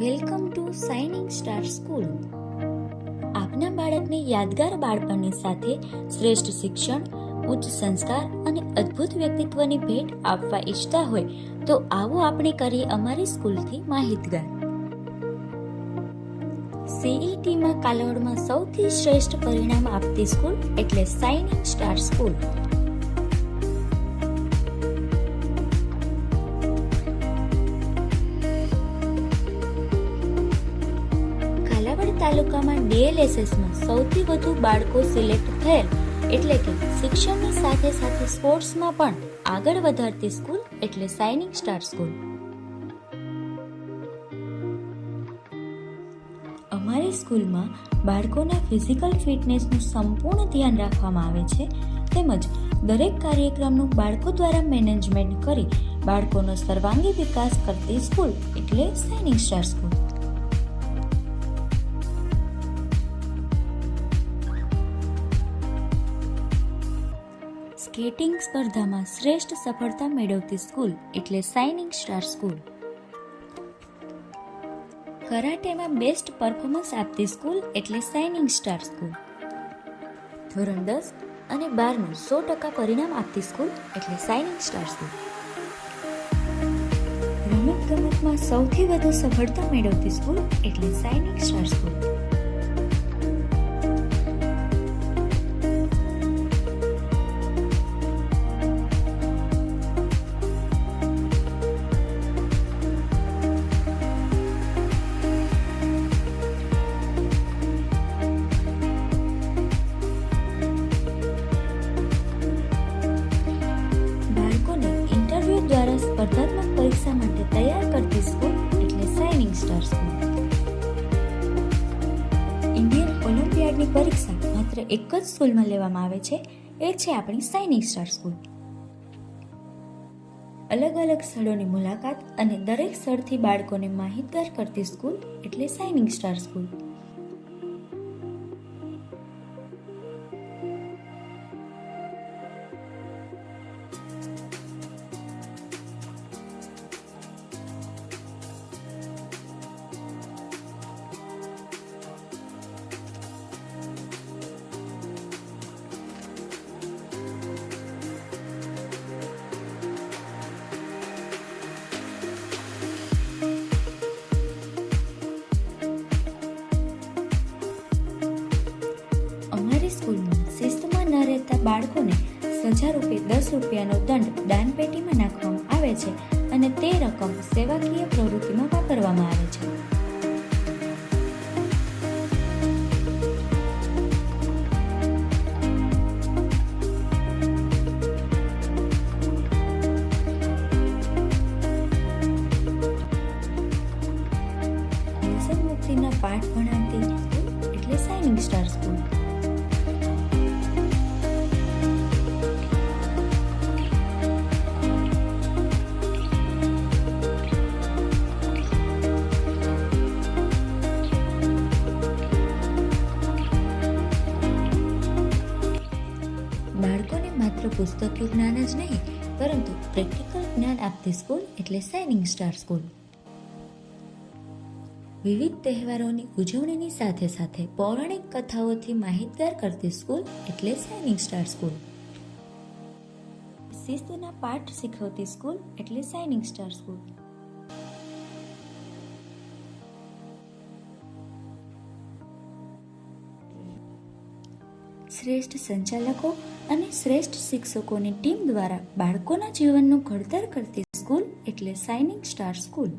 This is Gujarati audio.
Welcome to shining star school. આપના બાળકને યાદગાર બાળપણની સાથે શ્રેષ્ઠ શિક્ષણ, ઉચ્ચ સંસ્કાર અને અદ્ભુત વ્યક્તિત્વની ભેટ આપવા ઈચ્છતા હોય તો આવો આપણે કરીએ અમારી સ્કૂલથી માહિતગાર. CETમાં કાલોડમાં સૌથી શ્રેષ્ઠ પરિણામ આપતી સ્કૂલ એટલે શાઇનિંગ સ્ટાર સ્કૂલ. તાલુકામાં DLSSમાં સૌથી વધુ બાળકો સિલેક્ટ થયેલ એટલે કે શિક્ષણની સાથે સાથે સ્પોર્ટ્સમાં પણ આગળ વધારતી સ્કૂલ એટલે શાઇનિંગ સ્ટાર સ્કૂલ. અમારી સ્કૂલમાં બાળકોના ફિઝિકલ ફિટનેસનું સંપૂર્ણ ધ્યાન રાખવામાં આવે છે તેમજ દરેક કાર્યક્રમનું બાળકો દ્વારા મેનેજમેન્ટ કરી બાળકોનો સર્વાંગી વિકાસ કરતી સ્કૂલ એટલે શાઇનિંગ સ્ટાર સ્કૂલ. સ્કેટિંગ સ્પર્ધામાં શ્રેષ્ઠ સફળતા મેળવતી સ્કૂલ એટલે શાઇનિંગ સ્ટાર સ્કૂલ. કરાટેમાં બેસ્ટ પરફોર્મન્સ આપતી સ્કૂલ એટલે શાઇનિંગ સ્ટાર સ્કૂલ. ધોરણ 10 અને 12નું 100% પરિણામ આપતી સ્કૂલ એટલે શાઇનિંગ સ્ટાર સ્કૂલ. રમતગમતમાં સૌથી વધુ સફળતા મેળવતી સ્કૂલ એટલે શાઇનિંગ સ્ટાર સ્કૂલ. દ્વારા સ્પર્ધાત્મક પરીક્ષા માટે તૈયાર કરતી સ્કૂલ એટલે શાઇનિંગ સ્ટાર સ્કૂલ. ઇન્ડિયન ઓલિમ્પિયાડની પરીક્ષા માત્ર એક જ સ્કૂલમાં લેવામાં આવે છે, એ છે આપણી શાઇનિંગ સ્ટાર સ્કૂલ. અલગ અલગ સ્થળોની મુલાકાત અને દરેક સ્થળથી બાળકોને માહિતગાર કરતી સ્કૂલ એટલે શાઇનિંગ સ્ટાર સ્કૂલ. સ્કૂલમાં શિસ્તમાં ન રહેતા બાળકોને સજા રૂપે 10 રૂપિયાનો દંડ દાન પેટીમાં નાખવામાં આવે છે અને તે રકમ સેવાકીય પ્રવૃત્તિમાં વાપરવામાં આવે છે. વ્યસન મુક્તિના પાઠ ભણાવતી સ્કૂલ એટલે શાઇનિંગ સ્ટાર સ્કૂલ. બાળકોને માત્ર પુસ્તકીય જ્ઞાન જ નહીં પરંતુ પ્રેક્ટિકલ જ્ઞાન આપતી સ્કૂલ એટલે શાઇનિંગ સ્ટાર સ્કૂલ. વિવિધ તહેવારોની ઉજવણીની સાથે સાથે પૌરાણિક કથાઓથી માહિતગાર કરતી સ્કૂલ એટલે શાઇનિંગ સ્ટાર સ્કૂલ. શિસ્તના પાઠ શીખવતી સ્કૂલ એટલે શાઇનિંગ સ્ટાર સ્કૂલ. શ્રેષ્ઠ સંચાલકો અને શ્રેષ્ઠ શિક્ષકોની ટીમ દ્વારા બાળકોના જીવનનું ઘડતર કરતી સ્કૂલ એટલે શાઇનિંગ સ્ટાર સ્કૂલ.